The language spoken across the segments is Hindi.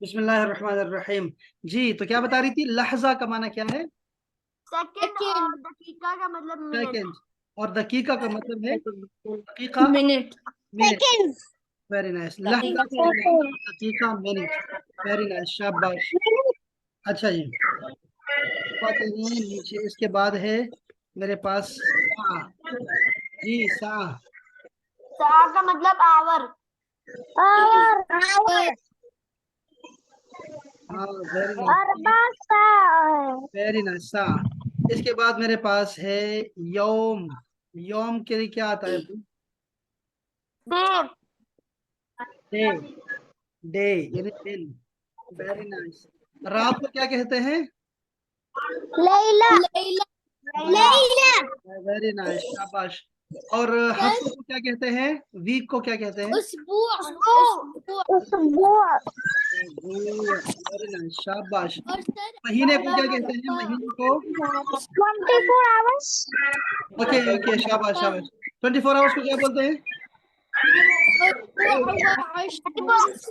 बिस्मिल्लाहिर्रहमानिर्रहीम। जी, तो क्या बता रही थी? लहजा का माना क्या है? सेकंड और दकीका का मतलब मिनट। सेकंड। और दकीका का मतलब है दकीका, minute. Minute. Second. Very nice. लहजा दकीका का सेकंड। मतलब दकीका, मिनट। वेरी नाइस, शाबाश। अच्छा जी, आते हैं नीचे। इसके बाद है मेरे पास सा। जी, सा। सा का मतलब आवर। Hour hour. हाँ, वेरी नाइस, अरबा सा। वेरी नाइस, सा। इसके बाद मेरे पास है यौम। यौम के लिए क्या आता है? देव। डे। डे यानी दिन। Very nice. रात को क्या कहते हैं? लैला। लैला। लैला। लैला। वेरी नाइस, शाबाश। और हफ्ते को क्या कहते हैं? वीक को क्या कहते हैं? उसबुआ। उसबुआ। उसबुआ। वेरी नाइस, शाबाश। और सर महीने को क्या कहते हैं? महीने को 24 आवर्स। ओके ओके, शाबाश शाबाश। 24 आवर्स को क्या बोलते हैं? 24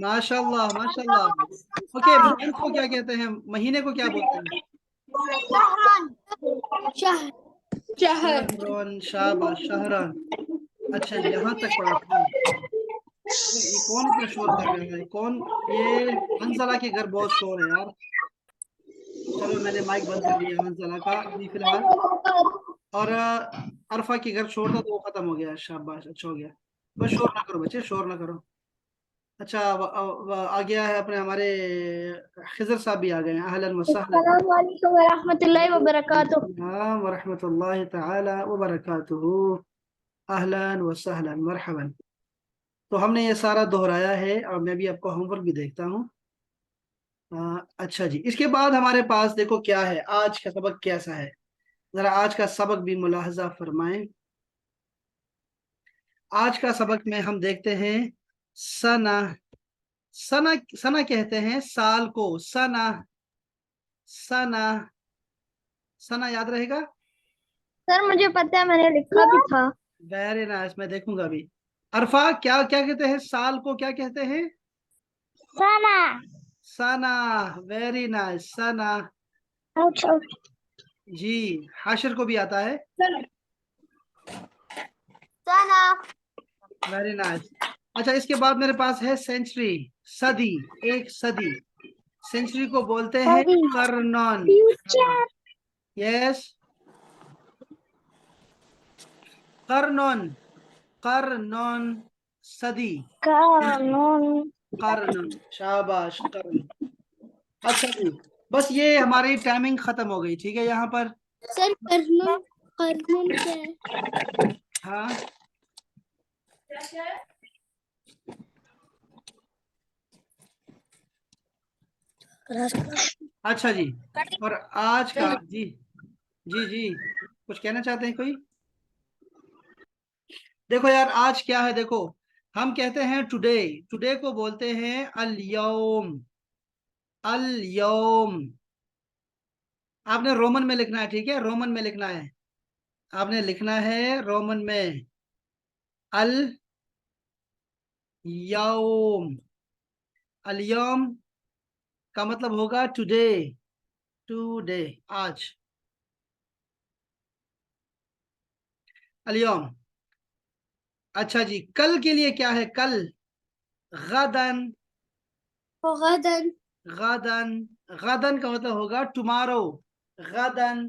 माशाल्लाह माशाल्लाह। ओके, मंथ को क्या कहते हैं? महीने को क्या बोलते हैं? शहरन। शहर। शहर। शहरन, शाबाश, शहरन। अच्छा, यहाँ तक पढ़ा था। ये कौन इतना शोर कर रहा है? कौन ये? हंसला के घर बहुत शोर है यार। चलो, मैंने माइक बंद कर दिया हंसला का अभी फिलहाल। और अरफा के घर शोर था तो वो खत्म हो गया। शाबाश, अच्छा हो गया। बस शोर ना करो बच्चे, शोर ना करो। अच्छा, आ गया है अपने हमारे खिजर साहब भी आ गए हैं। अहलन व सहलन। अस्सलाम वालेकुम वरहमतुल्लाहि वबरकातुह. अस्सलाम व रहमतुल्लाहि तआला व बरकातुहू। अहलन व सहलन, मरहबन। तो हमने ये सारा दोहराया है और मैं भी आपको होमवर्क भी देखता हूँ। अच्छा जी, इसके बाद हमारे पास देखो क्या है, आज का सबक कैसा है। जरा आज का सबक भी मुलाहजा फरमाएं। आज का सबक में हम देखते हैं सना। सना, सना कहते हैं साल को। सना, सना। सना याद रहेगा? सर मुझे पता है, मैंने लिखा भी था. वेरी नाइस, मैं देखूंगा अभी। अरफा, क्या क्या कहते हैं साल को? क्या कहते हैं? सना. सना। वेरी नाइस, सना। अच्छा. जी, हाशिर को भी आता है। सना. Very nice. अच्छा, इसके बाद मेरे पास है सेंचुरी, सदी। एक सदी। सेंचुरी को बोलते हैं सॉरी. करनन। फ्यूचर. यस, करनन। करनन, सदी। कानून. करनन, शाबाश, करनन। अच्छा जी, बस ये हमारी टाइमिंग खत्म हो गई, ठीक है यहाँ पर। सर कानून. कानून क्या है? हाँ, अच्छा जी। और आज का जी, जी जी, कुछ कहना चाहते हैं कोई? देखो यार, आज क्या है देखो। हम कहते हैं टुडे। टुडे को बोलते हैं अल यौम। अल यौम। आपने रोमन में लिखना है, ठीक है? रोमन में लिखना है। आपने लिखना है रोमन में। अल यौम। अल यौम का मतलब होगा टुडे। टुडे, आज। अल यौम। अच्छा जी, कल के लिए क्या है? कल गदन। गदन. गदन। गदन का मतलब होगा टुमारो। गदन।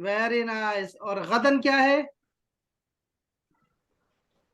Very nice. और गदन क्या है?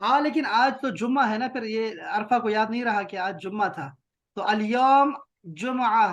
हाँ, लेकिन आज तो जुम्मा है ना, फिर ये अरफा को याद नहीं रहा कि आज जुम्मा था। तो अलयौम जुम्आ।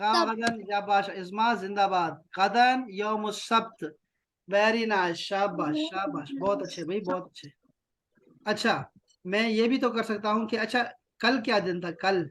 गदन, शाबाश। इस्मा जिंदाबाद। गदन यौम सब्त। वेरी नाइस, शाबाश शाबाश, बहुत अच्छे भाई, बहुत अच्छे। अच्छा, मैं ये भी तो कर सकता हूँ कि अच्छा, कल क्या दिन था? कल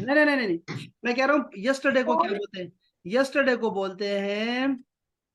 नहीं नहीं नहीं नहीं, मैं कह रहा हूँ यस्टरडे को क्या बोलते हैं? यस्टरडे को बोलते हैं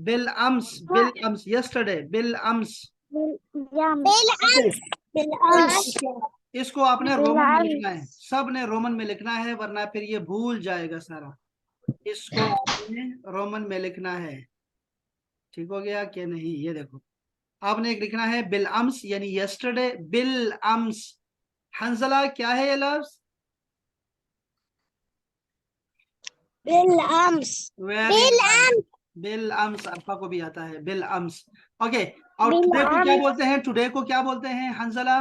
बिल अम्स, बिल अम्स, यस्टरडे, बिल अम्स। इसको आपने रोमन में लिखना है, सब ने रोमन में लिखना है, वरना फिर ये भूल जाएगा सारा। इसको आपने रोमन में लिखना है, ठीक हो गया कि नहीं? ये देखो, आपने एक लिखना है बिल अम्स, यानी यस्टरडे, बिल अम्स। हंजला क्या है ये लफ्ज? वेरी नाइस, बिल अम्स। अरफा को भी आता है बिल अम्स। ओके, और टुडे को क्या बोलते हैं? टुडे को क्या बोलते हैं हंजला?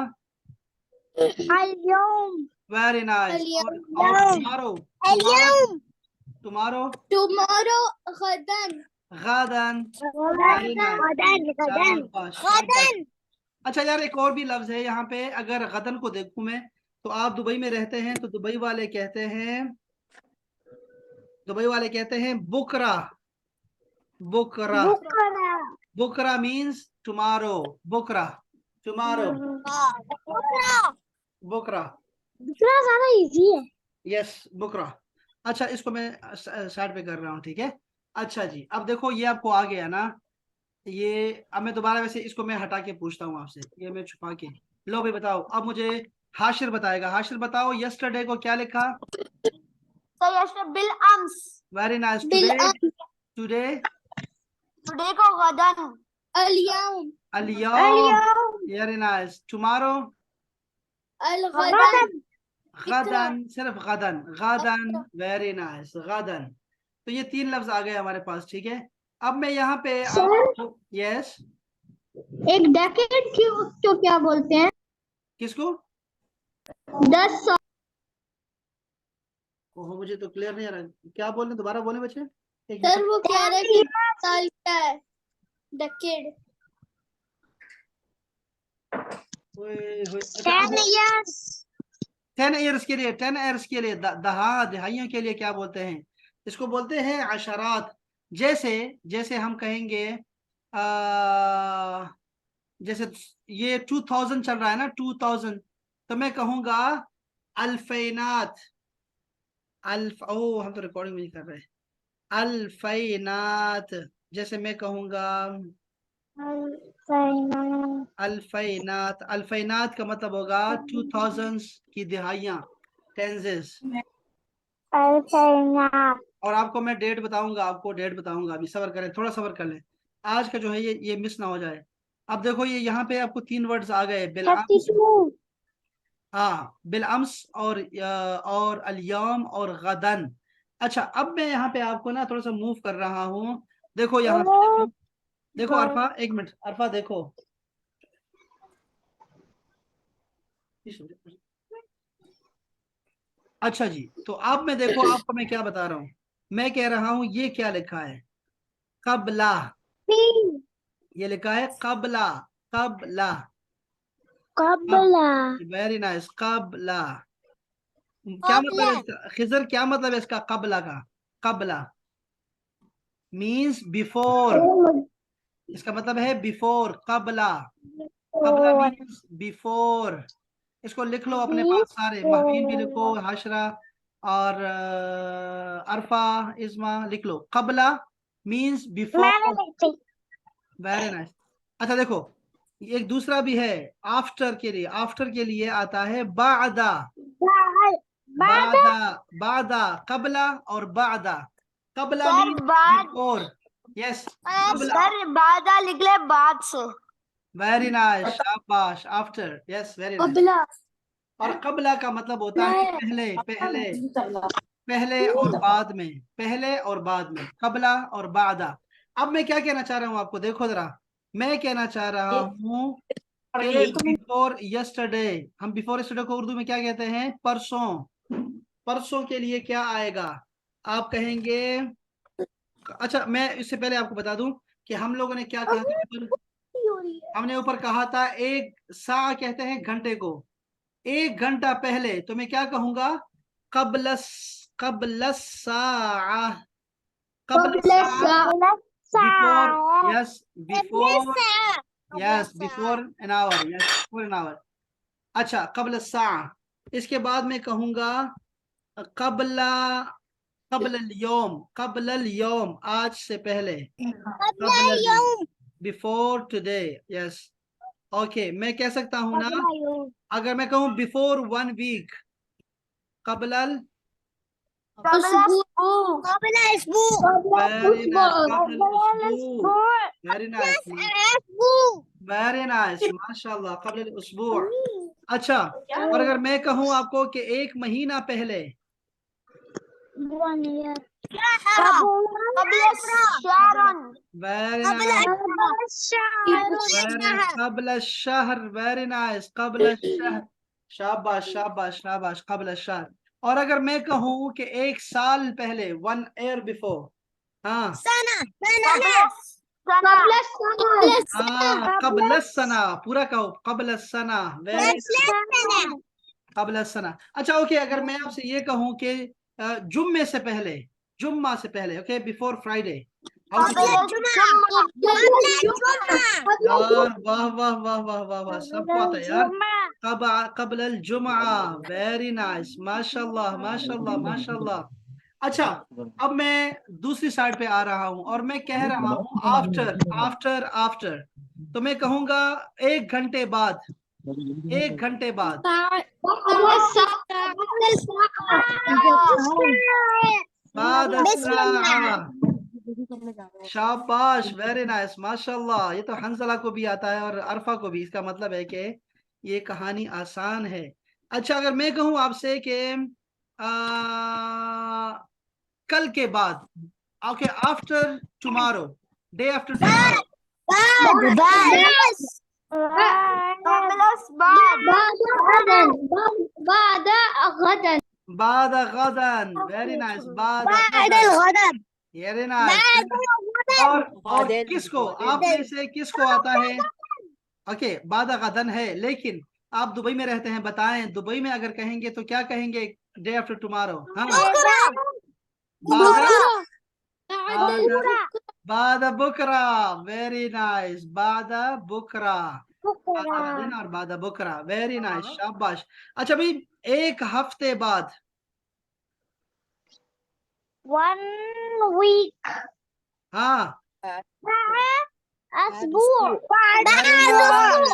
Very nice. और टुमारो, टुमारो, tomorrow गदन गादन। वेरी नाइस, शाबाश शाबाश। अच्छा यार, एक और भी लफ्ज है यहाँ पे। अगर गदन को देखूं मैं, तो आप दुबई में रहते हैं, तो दुबई वाले कहते हैं बुकरा। बुकरा, बुकरा मीन्स टुमारो। बुकरा, टुमारो, बुकरा। ज्यादा इजी है। यस, बुकरा। अच्छा, इसको मैं साइड पे कर रहा हूँ, ठीक है। अच्छा जी, अब देखो ये आपको आ गया ना ये। अब मैं दोबारा वैसे इसको मैं हटा के पूछता हूँ आपसे, ये मैं छुपा के। लो भाई बताओ, अब मुझे हाशिर बताएगा। हाशिर बताओ, यस्टरडे को क्या लिखा? तो यश बिल अम्स। Very nice. बिल टुडे, टुडे, टुडे को गदन। अलियम। अलियम। Very nice. टुमारो, अलगदन। गदन, सिर्फ गदन, गदन। वेरी नाइस, गदन। तो ये 3 लफ्ज आ गए हमारे पास, ठीक है। अब मैं यहाँ पे आपको, यस, एक डेकेड को क्या बोलते हैं? किसको? 10 ओहो, मुझे तो क्लियर नहीं आ रहा, क्या बोल रहे? दोबारा बोले बच्चे, एक सर मिनट। वो कह रहे कि साल क्या है डेकेड? अच्छा, 10 ईयर्स के लिए, 10 ईयर्स के लिए, दहाइयों के लिए क्या बोलते हैं? इसको बोलते हैं अशरात। जैसे जैसे हम कहेंगे, जैसे ये 2000 चल रहा है ना, 2000, तो मैं कहूंगा अल्फैनात। हम तो रिकॉर्डिंग नहीं कर रहे। अल्फैनात, जैसे मैं कहूंगा अल्फैनात। अल्फैनात का मतलब होगा 2000 की दिहाइयां, टेंसेस। और आपको मैं डेट बताऊंगा, अभी सब्र करें, थोड़ा सब्र कर लें। आज का जो है ये मिस ना हो जाए। अब देखो ये यहाँ पे आपको 3 वर्ड्स आ गए, बिल अम्स। हाँ, बिल अम्स, और अलियम और गदन। अच्छा, अब मैं यहाँ पे आपको ना थोड़ा सा मूव कर रहा हूँ। देखो यहाँ पे, देखो, देखो अरफा, एक मिनट अरफा, देखो। अच्छा जी, तो अब मैं देखो आपको मैं क्या बता रहा हूँ। मैं कह रहा हूँ ये क्या लिखा है? कबला। ये लिखा है कबला, कबला। Very nice, कबला। क्या मतलब है इसका खिजर? क्या मतलब है इसका कबला का? कबला मीन्स बिफोर। इसका मतलब है बिफोर, कबला। कबला मीन्स बिफोर। इसको लिख लो अपने पास सारे, महवीन भी लिखो, हाशरा और अरफा, इस्मा, लिख लो। कबला मीन्स बिफोर। Very nice. अच्छा देखो, एक दूसरा भी है आफ्टर के लिए। आफ्टर के लिए आता है बादा। बादा, बादा, कबला और बादा। कबला सर मीन्स बाद बिफोर। यस, कबला। सर बाद लिख ले बाद से। वेरी नाइस, शाबाश। After, yes, very nice. कबला और कबला का मतलब होता है पहले, पहले, पहले और बाद में, पहले और बाद में, कबला और बादा। अब मैं क्या कहना चाह रहा हूँ आपको, देखो जरा। मैं कहना चाह रहा हूँ कि बिफोर यस्टरडे, हम बिफोर यस्टरडे को उर्दू में क्या कहते हैं? परसों। परसों के लिए क्या आएगा? आप कहेंगे, अच्छा मैं इससे पहले आपको बता दूं कि हम लोगों ने क्या कहा था ऊपर। हमने ऊपर कहा था एक सा कहते हैं घंटे को। 1 घंटा पहले तो मैं क्या कहूंगा? कबलस, कबलस सा, कबलस सा, before, yes, before, yes, before an hour, yes, before an hour. अच्छा, कबल सा। इसके बाद मैं कहूंगा कबला, कबल योम, कबल योम, आज से पहले। कबल, बिफोर टुडे, यस। ओके, मैं कह सकता हूँ ना, अगर मैं कहूँ बिफोर 1 वीक, कबल वेरी नाइस, कबल उसबू, वेरी नाइस, वेरी नाइस, माशाल्लाह, कबल उसबू। अच्छा, और अगर मैं कहूँ आपको कि 1 महीना पहले, वेरी नाइस, कबल शहर, वेरी नाइस, कबल शहर, शाबाश शाबाश शाबाश, कबल शहर। और अगर मैं कहूँ कि 1 साल पहले, 1 ईयर बिफोर, हाँ हाँ, कबल सना, पूरा कहो, कबल सना, वेरी कबल सना। अच्छा ओके, अगर मैं आपसे ये कहूँ कि जुम्मे से पहले, जुम्मा से पहले, ओके, बिफोर फ्राइडे, यार वाह वाह वाह वाह वाह वाह, सबको आता है यार। कबल अल जुमा, वेरी नाइस, माशाल्लाह माशाल्लाह माशाल्लाह। अच्छा, अब मैं दूसरी साइड पे आ रहा हूँ और मैं कह रहा हूँ आफ्टर आफ्टर आफ्टर, तो मैं कहूंगा 1 घंटे बाद, 1 घंटे बाद, बाद शाबाश, वेरी नाइस, माशाल्लाह। ये तो हंसला को भी आता है और अरफा को भी, इसका मतलब है कि ये कहानी आसान है। अच्छा, अगर मैं कहूँ आपसे कि कल के बाद, okay, after tomorrow, day after tomorrow, बाद गदन, वेरी नाइस, बाद गदन, वेरी नाइस। और किसको, आप में से किसको आता है, ओके, बाद गदन है, लेकिन आप दुबई में रहते हैं, बताएं दुबई में अगर कहेंगे तो क्या कहेंगे, डे आफ्टर टुमारो, हाँ, बाद बुकरा, वेरी नाइस, बाद बुकरा, बाद दिन और बाद बुकरा, वेरी नाइस, शाबाश। अच्छा भाई, 1 हफ्ते बाद, 1 week. हाँ, Very नाइस,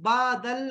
बादल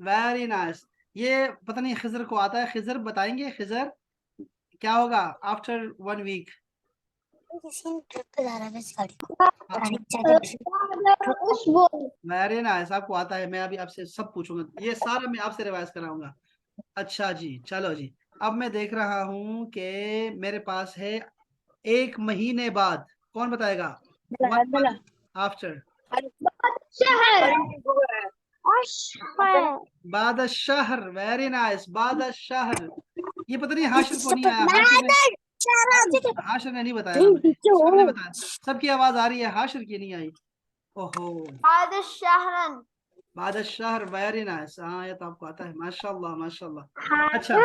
वेरी नाइस। ये पता नहीं खिजर को आता है, खिजर बताएंगे, खिजर क्या होगा आफ्टर 1 वीक, वेरी नाइस, आपको आता है, मैं अभी आपसे सब पूछूंगा, ये सारा मैं आपसे रिवाइज कराऊंगा। अच्छा जी, चलो जी, अब मैं देख रहा हूं कि मेरे पास है 1 महीने बाद, कौन बताएगा, 1 मंथ आफ्टर, बाद शहर, वेरी नाइस, बाद शहर। ये पता नहीं हाशिर को नहीं आया, हाशिर ने नहीं बताया ना, मुझे सबने बताया, सबकी आवाज आ रही है, हाशिर की नहीं आई। ओहो, बाद शहर, वेरी नाइस, हाँ ये तो आपको आता है, माशाल्लाह माशाल्लाह। अच्छा,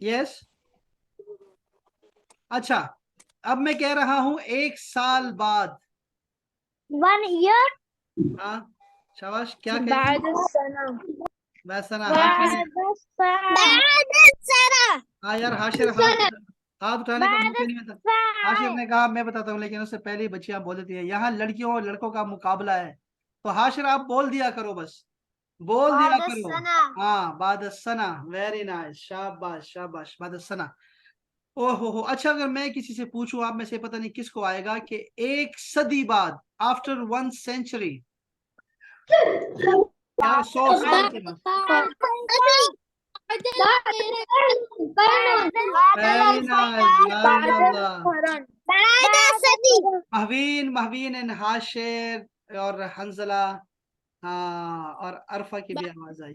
यस, अच्छा, अब मैं कह रहा हूँ 1 साल बाद, 1 year. हाँ, शाबाश, क्या कहेंगे, वैसना, हाशिर ने, हाँ यार, हाशिर हाथ उठाने का मौका नहीं मिलता। हाशिर ने कहा मैं बताता हूँ, लेकिन उससे पहले ही बच्चियां बोल देती है, यहाँ लड़कियों और लड़कों का मुकाबला है, तो हाशिर आप बोल दिया करो, बस बोल दिया करो, हाँ, बाद सना, वेरी नाइस, शाबाश शाबाश, बाद सना। ओहो, अच्छा, अगर मैं किसी से पूछूं, आप में से पता नहीं किसको आएगा कि 1 सदी बाद, आफ्टर 1 सेंचुरी, यार 100 साल के बाद, वेरी नाइस, माशाल्लाह। महवीन, महवीन एंड हाशिर और हंजला, हाँ, और अरफा की भी आवाज आई,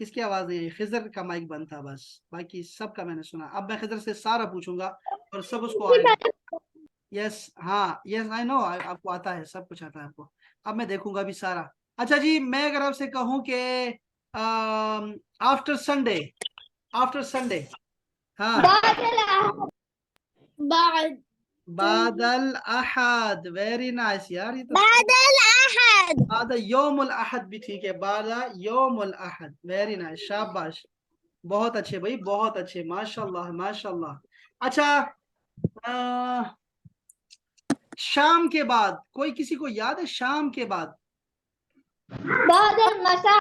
किसकी आवाज नहीं आई, खिजर का माइक बंद था बस, बाकी सबका मैंने सुना। अब मैं खिजर से सारा पूछूंगा और सब उसको आएगा, यस, हाँ, यस आई नो, आपको आता है, सब कुछ आता है आपको। अब मैं देखूंगा अभी सारा। अच्छा जी, मैं अगर आपसे कहूँ कि आफ्टर संडे, आफ्टर संडे, हाँ, बादल अहद, वेरी नाइस यार, ये तो बादा योमुल अहद भी ठीक है, बादा योमुल अहद, वेरी नाइस, शाबाश, बहुत अच्छे भाई, बहुत अच्छे, माशाल्लाह माशाल्लाह। अच्छा, अ, शाम के बाद, कोई किसी को याद है शाम के बाद? बाद मसा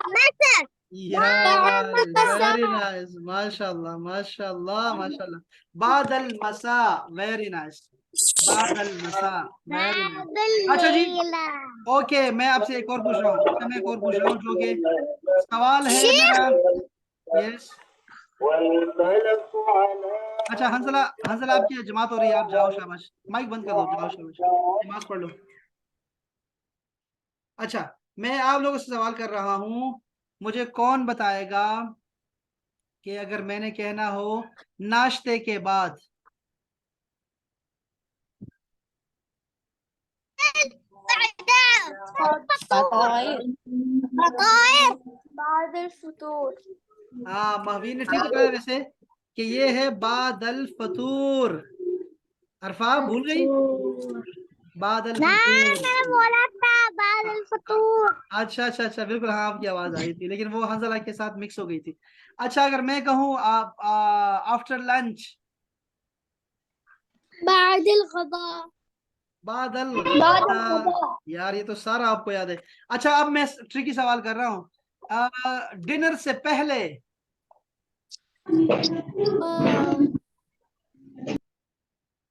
यार वेरी नाइस, माशाल्लाह माशाल्लाह माशाल्लाह। बादल मसा, वेरी नाइस, बादल मसा, वेरी नाइस। अच्छा जी, ओके मैं आपसे एक और पूछ रहा हूँ। अच्छा मैं एक और पूछ रहा हूँ जो कि सवाल है मेरा। यस। अच्छा हंसला, हंसला आपकी जमात हो रही है, आप जाओ शाबाश, माइक बंद कर दो, जाओ शाबाश, नमाज पढ़ लो। अच्छा मैं आप लोगों से सवाल कर रहा हूँ, मुझे कौन बताएगा कि अगर मैंने कहना हो नाश्ते के बाद? बादल फतूर। हाँ महवीन ने ठीक बताया वैसे कि ये है बादल फतूर। अरफा भूल गई? बादल फतूर। मैंने बोला था बादल फतूर। अच्छा अच्छा अच्छा, बिल्कुल हाँ आपकी आवाज आ रही थी लेकिन वो हंसला के साथ मिक्स हो गई थी। अच्छा अगर मैं कहूँ आप आफ्टर लंच? बादल गदा। बादल बादल गदा। गदा। यार ये तो सारा आपको याद है। अच्छा अब मैं ट्रिकी सवाल कर रहा हूँ, डिनर से पहले? डिन-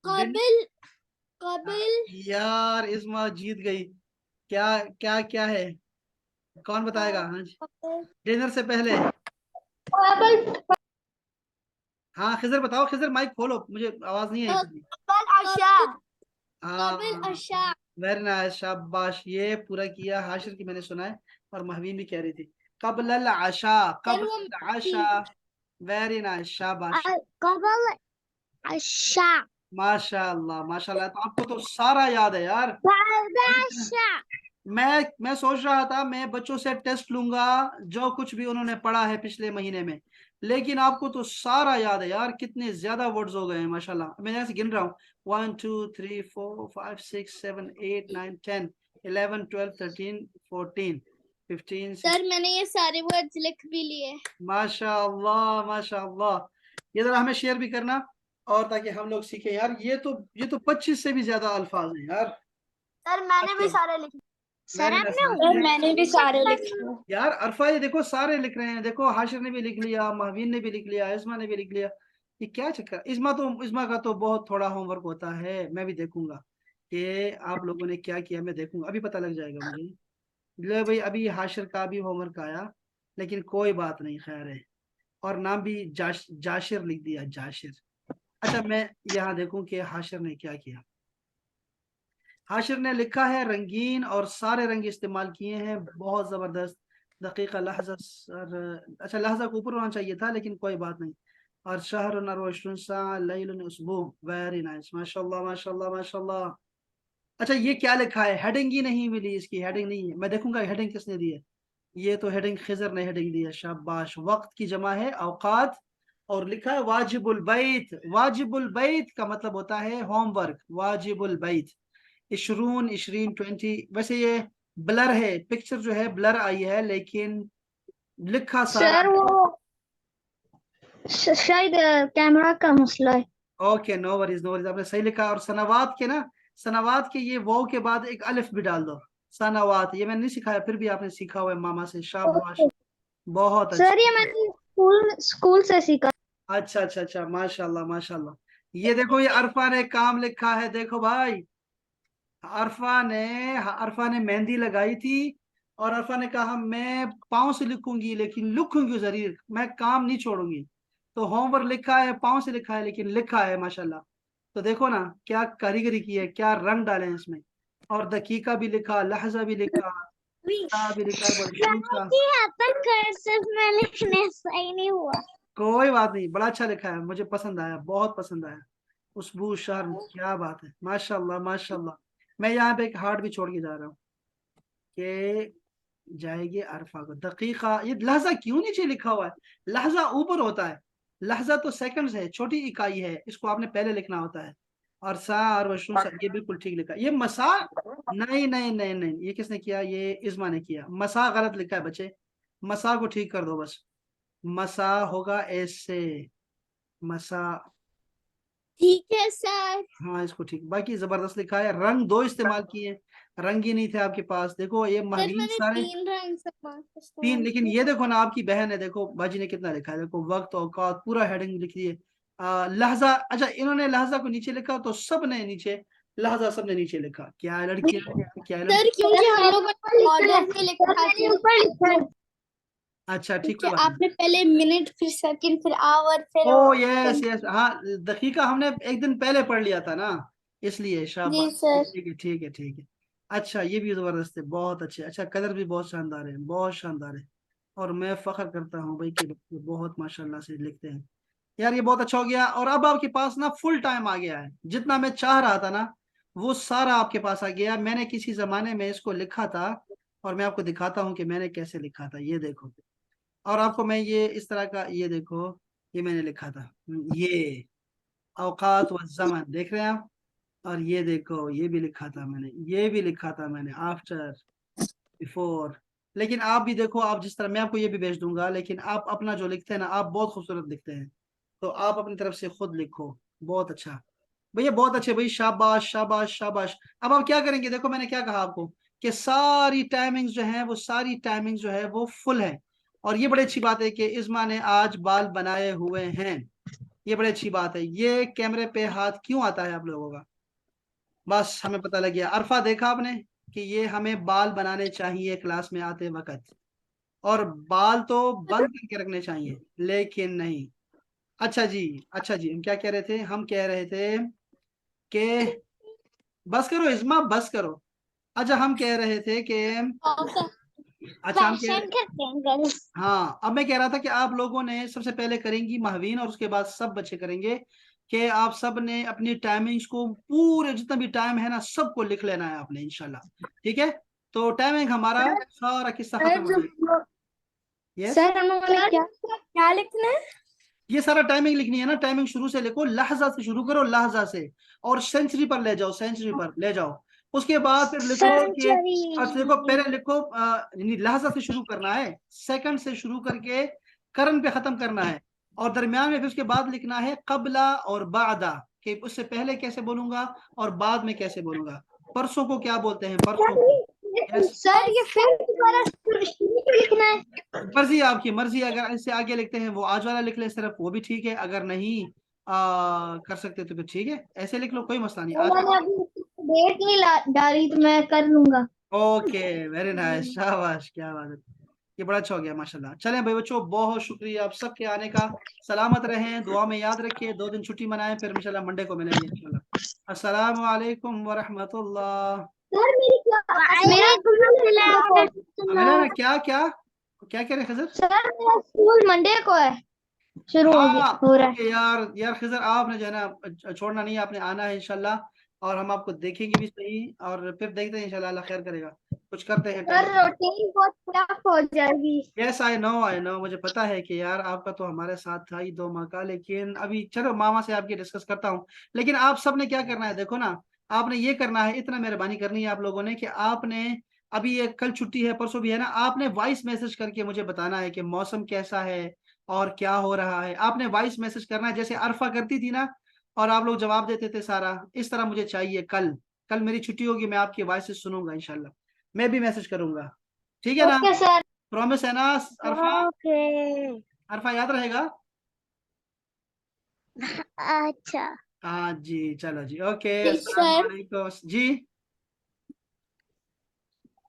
कबिल कबिल यार इस्मा जीत गई। क्या क्या क्या है, कौन बताएगा? हाँ जी, डिनर से पहले। कबिल हाँ खिजर बताओ, खिजर माइक खोलो, मुझे आवाज नहीं आई किसी। आशा। हाँ कबिल आशा। वेरी नाइस, शाबाश, ये पूरा किया। हाशिर की मैंने सुना है और महवीन भी कह रही थी। कबल अल आशा, कबल अल आशा, वेरी नाइस, शाबाश, कबिल आशा। माशाल्लाह माशाल्लाह। तो आपको तो सारा याद है यार। आशा। मैं सोच रहा था मैं बच्चों से टेस्ट लूंगा जो कुछ भी उन्होंने पढ़ा है पिछले महीने में, लेकिन आपको तो सारा याद है यार। कितने ज्यादा वर्ड्स हो गए हैं माशाल्लाह। मैं यहाँ से गिन रहा हूँ, 1 2 3 4 5 6 7 8 9 10 11 12 13 14 15 सर 16। मैंने ये सारे वर्ड्स लिख भी लिए। माशाल्लाह माशाल्लाह। ये जरा हमें शेयर भी करना, और ताकि हम लोग सीखें यार। ये तो 25 से भी ज्यादा अल्फाज हैं यार। सर मैंने भी अच्छा सारे लिखे। सर वेरी आपने नाइस। सर मैंने भी सारे लिखे। यार अरफा ये देखो सारे लिख रहे हैं, देखो हाशिर ने भी लिख लिया, महवीन ने भी लिख लिया, इस्मा ने भी लिख लिया। ये क्या चक्कर? इस्मा का तो बहुत थोड़ा होमवर्क होता है, मैं भी देखूंगा कि आप लोगों ने क्या किया, मैं देखूंगा, अभी पता लग जाएगा मुझे। ले भाई अभी हाशिर का भी होमवर्क आया, लेकिन कोई बात नहीं, खैर है। और नाम भी जाशिर लिख दिया, जाशिर। अच्छा मैं यहाँ देखूं कि हाशिर ने क्या किया। हाशिर ने लिखा है रंगीन, और सारे रंग इस्तेमाल किए हैं, बहुत जबरदस्त। दकीका लहजा सर, अच्छा लहजा को ऊपर होना चाहिए था लेकिन कोई बात नहीं। और शहर लैल उसबू, वेरी नाइस, माशाल्लाह माशाल्लाह माशाल्लाह। अच्छा ये क्या लिखा है? हेडिंग ही नहीं मिली, इसकी हेडिंग नहीं है, मैं देखूंगा हेडिंग किसने दी है। ये तो हेडिंग खिजर ने हेडिंग दी है, शाबाश। वक्त की जमा है औकात, और लिखा है वाजिबुल बैत। वाजिबुल बैत का मतलब होता है होमवर्क, वाजिबुल बैत। इशरून, इशरीन, 20। वैसे ये ब्लर है, पिक्चर जो है ब्लर आई है, लेकिन लिखा सारा सर है। वो शायद कैमरा का मसला है। Okay no worries no worries, आपने सही लिखा। और सनावात के ना, सनावात के ये वाव के बाद एक अलिफ भी डाल दो। सनावात, ये मैंने नहीं सिखाया, फिर भी आपने सीखा हुआ है मामा से, शाबाश, बहुत सर ये अच्छा। मैंने स्कूल स्कूल से सीखा। अच्छा अच्छा अच्छा, माशाल्लाह माशाल्लाह। ये देखो ये अरफा ने काम लिखा है, देखो भाई। अरफा ने मेहंदी लगाई थी, और अरफा ने कहा मैं पाँव से लिखूंगी लेकिन लिखूंगी जरूर, मैं काम नहीं छोड़ूंगी। तो होमवर्क लिखा है, पाँव से लिखा है लेकिन लिखा है माशाल्लाह। तो देखो ना क्या कारीगरी की है, क्या रंग डाले हैं इसमें। और दकीका भी लिखा, लहजा भी लिखा, सा भी लिखा, बशूर सा। पर कर्सिव में लिखने सही नहीं हुआ। कोई बात नहीं, बड़ा अच्छा लिखा है, मुझे पसंद आया, बहुत पसंद आया। खुशबू शर्म, क्या बात है, माशाल्लाह माशाल्लाह। मैं यहाँ पे एक हार्ट भी छोड़ के जा रहा हूँ कि जाएगी अरफा को। दकीका, ये लहजा क्यों नीचे लिखा हुआ है? लहजा ऊपर होता है, लहजा तो सेकंड्स है, छोटी इकाई है, इसको आपने पहले लिखना होता है। और सा और वशरू सा, ये बिल्कुल ठीक लिखा। ये मसा, नहीं नहीं नहीं नहीं, ये किसने किया? ये इस्मा ने किया। मसा गलत लिखा है बच्चे, मसा को ठीक कर दो बस। मसा होगा ऐसे, मसा, ठीक है सर। हाँ इसको ठीक, बाकी जबरदस्त लिखा है। रंग 2 इस्तेमाल किए, रंग ही नहीं थे आपके पास। देखो ये सर महवीन मैंने सारे 3 रंग तीन, इस्तेमाल लेकिन किए। ये देखो ना आपकी बहन है, देखो बाजी ने कितना लिखा है, देखो वक्त औकात पूरा हेडिंग लिख दी है। लहजा, अच्छा इन्होंने लहजा को नीचे लिखा तो सब ने नीचे लहजा, सब ने नीचे लिखा। क्या है लड़कियां, क्या है सर लड़की। क्योंकि हम लोगों ने ऑर्डर पे लिखा था, अच्छा ठीक, क्योंकि कोई बात नहीं। आपने पहले मिनट फिर सेकंड फिर आवर फिर ओ यस यस, हाँ दकीका हमने एक दिन पहले पढ़ लिया था ना, इसलिए जी शाबाश। सर। ठीक है ठीक है ठीक है। अच्छा ये भी जबरदस्त है, बहुत अच्छे। अच्छा कलर भी बहुत शानदार है, बहुत शानदार है। और मैं फख्र करता हूँ भाई कि बच्चे बहुत माशाल्लाह से लिखते हैं। यार ये बहुत अच्छा हो गया। और अब आपके पास ना फुल टाइम आ गया है, जितना मैं चाह रहा था ना वो सारा आपके पास आ गया। मैंने किसी जमाने में इसको लिखा था, और मैं आपको दिखाता हूँ कि मैंने कैसे लिखा था, ये देखो। और आपको मैं ये इस तरह का, ये देखो ये मैंने लिखा था, ये औकात व ज़मान देख रहे हैं आप। और ये देखो ये भी लिखा था मैंने, ये भी लिखा था मैंने, आफ्टर, बिफोर। लेकिन आप भी देखो, आप जिस तरह, मैं आपको ये भी भेज दूंगा, लेकिन आप अपना जो लिखते हैं ना, आप बहुत खूबसूरत लिखते हैं, तो आप अपनी तरफ से खुद लिखो। बहुत अच्छा भैया, बहुत अच्छे भाई, शाबाश शाबाश शाबाश। अब आप क्या करेंगे, देखो मैंने क्या कहा आपको कि सारी टाइमिंग्स जो है वो, सारी टाइमिंग्स जो है वो फुल है। और ये बड़ी अच्छी बात है कि इस्मा ने आज बाल बनाए हुए हैं, ये बड़ी अच्छी बात है। ये कैमरे पे हाथ क्यों आता है आप लोगों का, बस हमें पता लग गया। अरफा देखा आपने कि ये हमें बाल बनाने चाहिए क्लास में आते वक्त, और बाल तो बंद करके रखने चाहिए, लेकिन नहीं। अच्छा जी, अच्छा जी, हम क्या कह रहे थे, हम कह रहे थे कि बस करो इस्मा, बस करो। अच्छा हम कह रहे थे कि, अच्छा हम कह, क्वेश्चन करते हैं गर्ल्स। हाँ अब मैं कह रहा था कि आप लोगों ने सबसे पहले करेंगी महवीन, और उसके बाद सब बच्चे करेंगे, कि आप सब ने अपनी टाइमिंग्स को, पूरे जितना भी टाइम है ना सबको लिख लेना है आपने इंशाल्लाह। ठीक है, तो टाइमिंग हमारा सारा किस्सा सर खत्म हो जो जाएगा। यस, सर हम लोगों ने क्या क्या लिखना है? ये सारा टाइमिंग लिखनी है ना, टाइमिंग शुरू से लिखो, लहजा से शुरू करो, लहजा से, और सेंचुरी पर ले जाओ, सेंचुरी पर ले जाओ। उसके बाद फिर लिखो कि, सेंचुरी। अच्छा देखो पहले लिखो, लहजा से शुरू करना है, सेकंड से शुरू करके करन पे खत्म करना है, और दरमियान में फिर उसके बाद लिखना है कबला और बादा, कि उससे पहले कैसे बोलूंगा और बाद में कैसे बोलूंगा। परसों को क्या बोलते हैं, परसों को। यस, सर ये फिर दोबारा शुरू से लिखना है? मर्जी है आपकी, मर्जी है, अगर इससे आगे लिखते हैं वो आज वाला लिख ले सिर्फ, वो भी ठीक है। अगर नहीं कर सकते तो फिर ठीक है, ऐसे लिख लो, कोई मसला नहीं। आज मैंने अभी डेट नहीं डाली तो मैं कर लूंगा। ओके, वेरी नाइस, शाबाश, क्या बात है। ये बड़ा अच्छा हो गया माशाल्लाह। चलें भाई बच्चों, बहुत शुक्रिया आप सबके आने का। सलामत रहें, दुआ में याद रखिए, 2 दिन छुट्टी मनाएं, फिर इंशाल्लाह मंडे को मिलेंगे इंशाल्लाह। अस्सलाम वालेकुम व रहमतुल्लाह। सर मेरी क्लास मेरा मिला ना, क्या क्या क्या कह रहे खजर। सर मेरा स्कूल मंडे को है, शुरू हो हाँ गया हो रहा है। ओके यार, यार खिजर आपने जो है ना छोड़ना नहीं है, आपने आना है इंशाल्लाह। और हम आपको देखेंगे भी सही, और फिर देखते हैं इंशाल्लाह, अल्लाह खैर करेगा, कुछ करते हैं सर टाइम। रूटीन बहुत टफ हो जाएगी। यस आई नो, मुझे पता है कि यार आपका तो हमारे साथ था ही 2 माह का, लेकिन अभी चलो मामा से आपकी डिस्कस करता हूँ। लेकिन आप सबने क्या करना है, देखो ना, आपने ये करना है, इतना मेहरबानी करनी है आप लोगों ने, कि आपने अभी ये कल छुट्टी है, परसों भी है ना, आपने वॉइस मैसेज करके मुझे बताना है कि मौसम कैसा है और क्या हो रहा है। आपने वॉइस मैसेज करना है, जैसे अरफा करती थी ना, और आप लोग जवाब देते थे सारा, इस तरह मुझे चाहिए। कल, कल मेरी छुट्टी होगी, मैं आपकी वॉइस सुनूंगा इंशाल्लाह, मैं भी मैसेज करूंगा। ठीक है ना, ओके सर। प्रॉमिस है ना अरफा। ओके। अरफा याद रहेगा। अच्छा। हाँ जी, चलो जी, ओके, ठीक अस्सलाम सर। वालेकुम जी,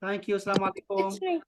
थैंक यू, अस्सलाम वालेकुम।